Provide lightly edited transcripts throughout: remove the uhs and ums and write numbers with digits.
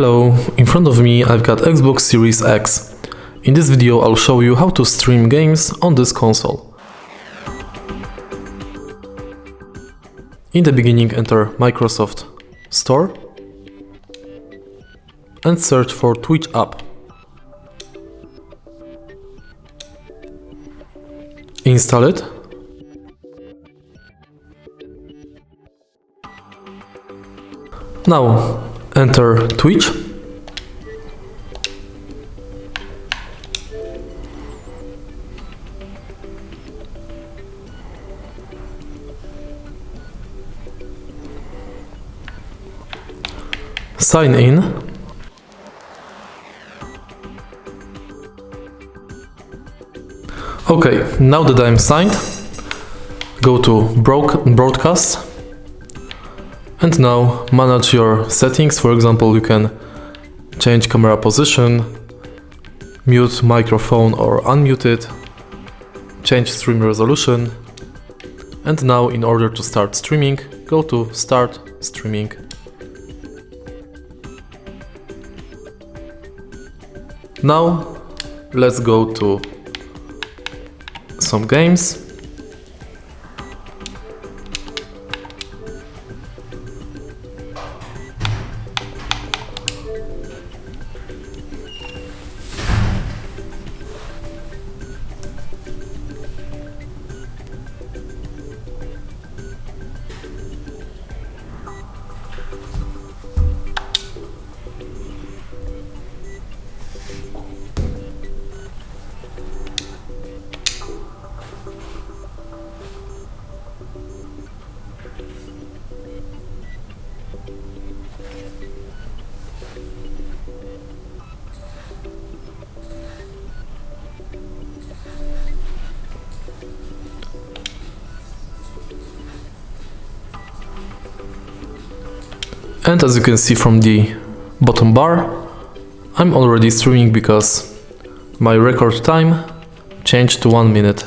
Hello, in front of me I've got Xbox Series X. In this video I'll show you how to stream games on this console. In the beginning enter Microsoft Store and search for Twitch app. Install it. Now enter Twitch. Sign in. Okay, now that I'm signed, go to Broadcast. And now manage your settings. For example, you can change camera position, mute microphone or unmute it, change stream resolution. And now in order to start streaming, go to Start Streaming. Now let's go to some games. And as you can see from the bottom bar, I'm already streaming because my record time changed to 1 minute.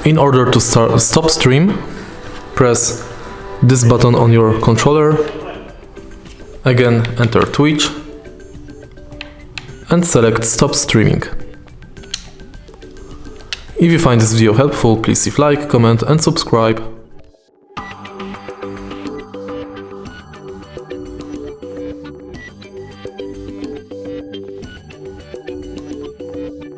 In order to stop stream, press this button on your controller. Again, enter Twitch and select Stop Streaming. If you find this video helpful, please leave like, comment and subscribe.